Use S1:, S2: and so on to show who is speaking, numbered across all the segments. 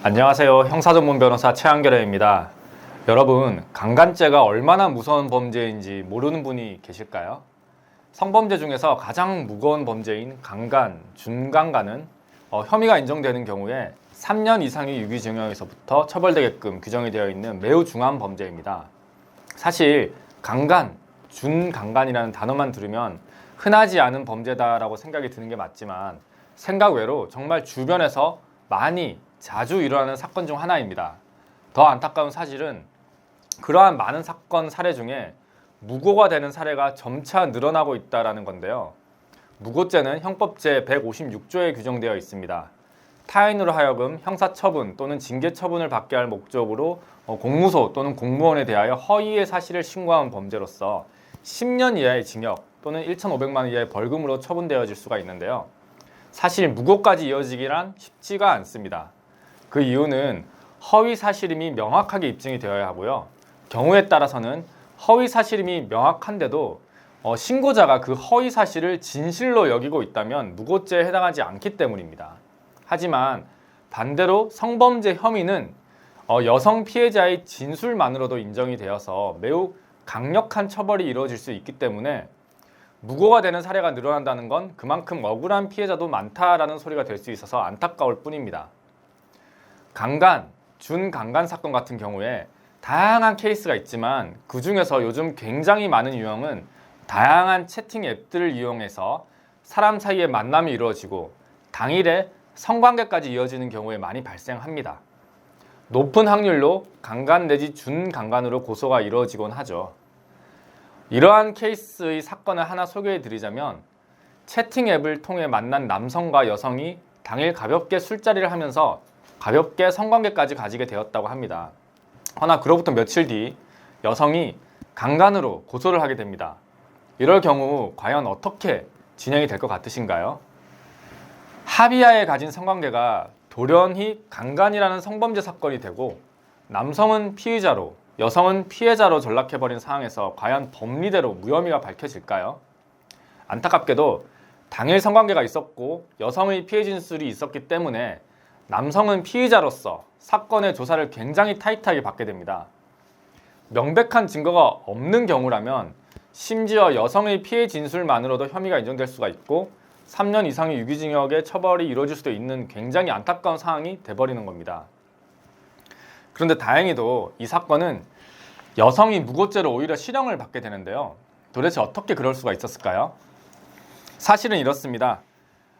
S1: 안녕하세요. 형사전문 변호사 최한결입니다. 여러분, 강간죄가 얼마나 무서운 범죄인지 모르는 분이 계실까요? 성범죄 중에서 가장 무거운 범죄인 강간, 준강간은 혐의가 인정되는 경우에 3년 이상의 유기징역에서부터 처벌되게끔 규정이 되어 있는 매우 중한 범죄입니다. 사실 강간, 준강간이라는 단어만 들으면 흔하지 않은 범죄다라고 생각이 드는 게 맞지만 생각 외로 정말 주변에서 많이 자주 일어나는 사건 중 하나입니다. 더 안타까운 사실은 그러한 많은 사건 사례 중에 무고가 되는 사례가 점차 늘어나고 있다는 건데요. 무고죄는 형법제 156조에 규정되어 있습니다. 타인으로 하여금 형사처분 또는 징계처분을 받게 할 목적으로 공무소 또는 공무원에 대하여 허위의 사실을 신고한 범죄로서 10년 이하의 징역 또는 1,500만 원 이하의 벌금으로 처분되어질 수가 있는데요. 사실 무고까지 이어지기란 쉽지가 않습니다. 그 이유는 허위 사실임이 명확하게 입증이 되어야 하고요. 경우에 따라서는 허위 사실임이 명확한데도 신고자가 그 허위 사실을 진실로 여기고 있다면 무고죄에 해당하지 않기 때문입니다. 하지만 반대로 성범죄 혐의는 여성 피해자의 진술만으로도 인정이 되어서 매우 강력한 처벌이 이루어질 수 있기 때문에 무고가 되는 사례가 늘어난다는 건 그만큼 억울한 피해자도 많다라는 소리가 될 수 있어서 안타까울 뿐입니다. 강간, 준강간 사건 같은 경우에 다양한 케이스가 있지만 그 중에서 요즘 굉장히 많은 유형은 다양한 채팅 앱들을 이용해서 사람 사이의 만남이 이루어지고 당일에 성관계까지 이어지는 경우에 많이 발생합니다. 높은 확률로 강간 내지 준강간으로 고소가 이루어지곤 하죠. 이러한 케이스의 사건을 하나 소개해 드리자면 채팅 앱을 통해 만난 남성과 여성이 당일 가볍게 술자리를 하면서 가볍게 성관계까지 가지게 되었다고 합니다. 허나 그로부터 며칠 뒤 여성이 강간으로 고소를 하게 됩니다. 이럴 경우 과연 어떻게 진행이 될 것 같으신가요? 합의하에 가진 성관계가 돌연히 강간이라는 성범죄 사건이 되고 남성은 피의자로 여성은 피해자로 전락해버린 상황에서 과연 법리대로 무혐의가 밝혀질까요? 안타깝게도 당일 성관계가 있었고 여성의 피해 진술이 있었기 때문에 남성은 피의자로서 사건의 조사를 굉장히 타이트하게 받게 됩니다. 명백한 증거가 없는 경우라면 심지어 여성의 피해 진술만으로도 혐의가 인정될 수가 있고 3년 이상의 유기징역의 처벌이 이루어질 수도 있는 굉장히 안타까운 상황이 돼버리는 겁니다. 그런데 다행히도 이 사건은 여성이 무고죄로 오히려 실형을 받게 되는데요. 도대체 어떻게 그럴 수가 있었을까요? 사실은 이렇습니다.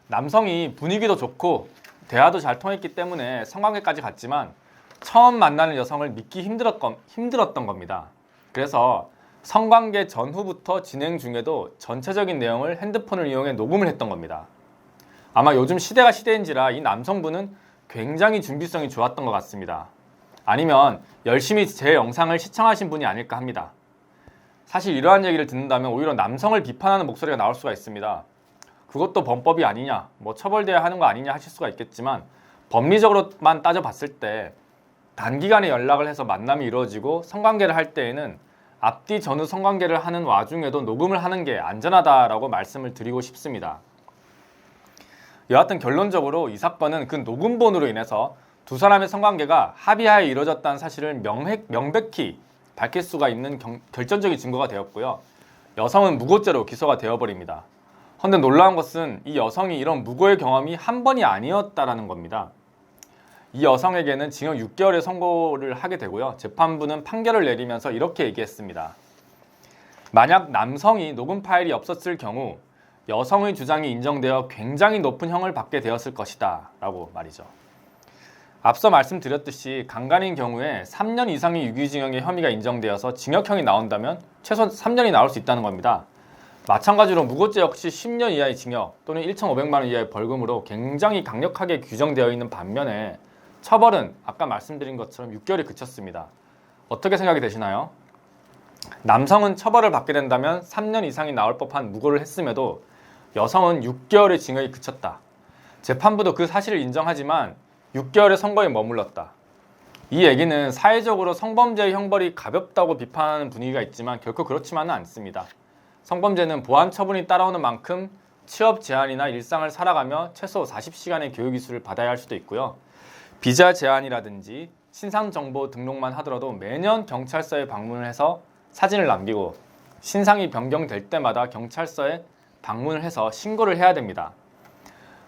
S1: 남성이 분위기도 좋고 대화도 잘 통했기 때문에 성관계까지 갔지만 처음 만나는 여성을 믿기 힘들었던 겁니다. 그래서 성관계 전후부터 진행 중에도 전체적인 내용을 핸드폰을 이용해 녹음을 했던 겁니다. 아마 요즘 시대가 시대인지라 이 남성분은 굉장히 준비성이 좋았던 것 같습니다. 아니면 열심히 제 영상을 시청하신 분이 아닐까 합니다. 사실 이러한 얘기를 듣는다면 오히려 남성을 비판하는 목소리가 나올 수가 있습니다. 그것도 범법이 아니냐, 처벌돼야 하는 거 아니냐 하실 수가 있겠지만 법리적으로만 따져봤을 때 단기간에 연락을 해서 만남이 이루어지고 성관계를 할 때에는 앞뒤 전후 성관계를 하는 와중에도 녹음을 하는 게 안전하다라고 말씀을 드리고 싶습니다. 여하튼 결론적으로 이 사건은 그 녹음본으로 인해서 두 사람의 성관계가 합의하에 이루어졌다는 사실을 명백히 밝힐 수가 있는 결정적인 증거가 되었고요. 여성은 무고죄로 기소가 되어버립니다. 그런데 놀라운 것은 이 여성이 이런 무고의 경험이 한 번이 아니었다라는 겁니다. 이 여성에게는 징역 6개월의 선고를 하게 되고요. 재판부는 판결을 내리면서 이렇게 얘기했습니다. 만약 남성이 녹음 파일이 없었을 경우 여성의 주장이 인정되어 굉장히 높은 형을 받게 되었을 것이다 라고 말이죠. 앞서 말씀드렸듯이 강간인 경우에 3년 이상의 유기징역의 혐의가 인정되어서 징역형이 나온다면 최소 3년이 나올 수 있다는 겁니다. 마찬가지로 무고죄 역시 10년 이하의 징역 또는 1,500만 원 이하의 벌금으로 굉장히 강력하게 규정되어 있는 반면에 처벌은 아까 말씀드린 것처럼 6개월이 그쳤습니다. 어떻게 생각이 되시나요? 남성은 처벌을 받게 된다면 3년 이상이 나올 법한 무고를 했음에도 여성은 6개월의 징역이 그쳤다. 재판부도 그 사실을 인정하지만 6개월의 선고에 머물렀다. 이 얘기는 사회적으로 성범죄의 형벌이 가볍다고 비판하는 분위기가 있지만 결코 그렇지만은 않습니다. 성범죄는 보안 처분이 따라오는 만큼 취업 제한이나 일상을 살아가며 최소 40시간의 교육 이수를 받아야 할 수도 있고요. 비자 제한이라든지 신상정보 등록만 하더라도 매년 경찰서에 방문을 해서 사진을 남기고 신상이 변경될 때마다 경찰서에 방문을 해서 신고를 해야 됩니다.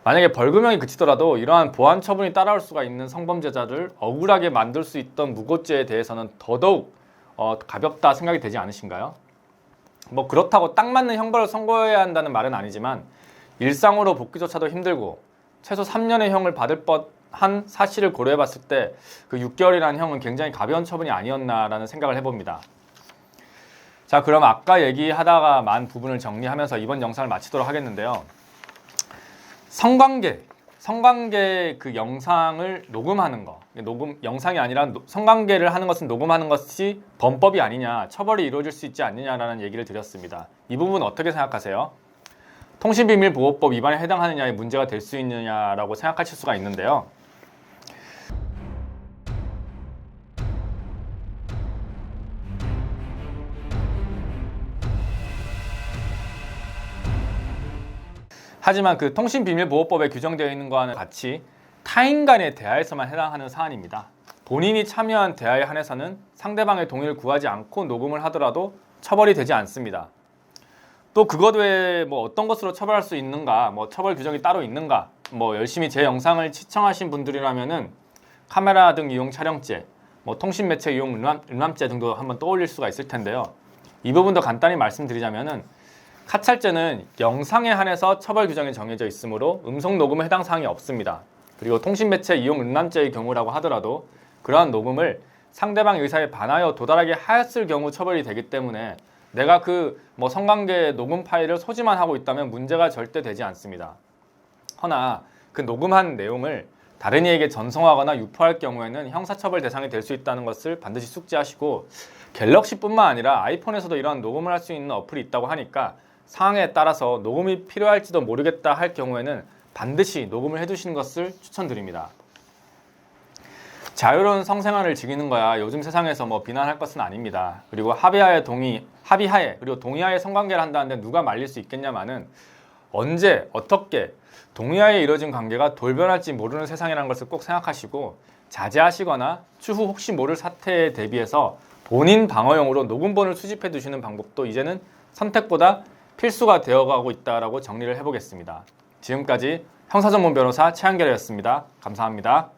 S1: 만약에 벌금형이 그치더라도 이러한 보안 처분이 따라올 수가 있는 성범죄자를 억울하게 만들 수 있던 무고죄에 대해서는 더더욱 가볍다 생각이 되지 않으신가요? 뭐 그렇다고 딱 맞는 형벌을 선고해야 한다는 말은 아니지만 일상으로 복귀조차도 힘들고 최소 3년의 형을 받을 뻔한 사실을 고려해 봤을 때 그 6개월이라는 형은 굉장히 가벼운 처분이 아니었나라는 생각을 해봅니다. 자, 그럼 아까 얘기하다가 만 부분을 정리하면서 이번 영상을 마치도록 하겠는데요. 성관계 그 영상을 녹음하는 거, 영상이 아니라 성관계를 하는 것은 녹음하는 것이 범법이 아니냐, 처벌이 이루어질 수 있지 않느냐라는 얘기를 드렸습니다. 이 부분 어떻게 생각하세요? 통신비밀보호법 위반에 해당하느냐에 문제가 될 수 있느냐라고 생각하실 수가 있는데요. 하지만 그 통신비밀보호법에 규정되어 있는 것과는 같이 타인 간의 대화에서만 해당하는 사안입니다. 본인이 참여한 대화에 한해서는 상대방의 동의를 구하지 않고 녹음을 하더라도 처벌이 되지 않습니다. 또 그것 외에 뭐 어떤 것으로 처벌할 수 있는가, 뭐 처벌 규정이 따로 있는가, 뭐 열심히 제 영상을 시청하신 분들이라면은 카메라 등 이용 촬영죄, 뭐 통신매체 이용 음란죄 등도 한번 떠올릴 수가 있을 텐데요. 이 부분도 간단히 말씀드리자면은 카찰죄는 영상에 한해서 처벌 규정이 정해져 있으므로 음성 녹음에 해당 사항이 없습니다. 그리고 통신매체 이용 음란죄의 경우라고 하더라도 그러한 녹음을 상대방 의사에 반하여 도달하게 하였을 경우 처벌이 되기 때문에 내가 그 뭐 성관계 녹음 파일을 소지만 하고 있다면 문제가 절대 되지 않습니다. 허나 그 녹음한 내용을 다른 이에게 전송하거나 유포할 경우에는 형사처벌 대상이 될 수 있다는 것을 반드시 숙지하시고, 갤럭시뿐만 아니라 아이폰에서도 이러한 녹음을 할 수 있는 어플이 있다고 하니까 상황에 따라서 녹음이 필요할지도 모르겠다 할 경우에는 반드시 녹음을 해두시는 것을 추천드립니다. 자유로운 성생활을 즐기는 거야 요즘 세상에서 뭐 비난할 것은 아닙니다. 그리고 합의하에 그리고 동의하에 성관계를 한다는데 누가 말릴 수 있겠냐마는 언제 어떻게 동의하에 이루어진 관계가 돌변할지 모르는 세상이라는 것을 꼭 생각하시고 자제하시거나 추후 혹시 모를 사태에 대비해서 본인 방어용으로 녹음본을 수집해 두시는 방법도 이제는 선택보다 필수가 되어가고 있다라고 정리를 해보겠습니다. 지금까지 형사전문 변호사 최한결이었습니다. 감사합니다.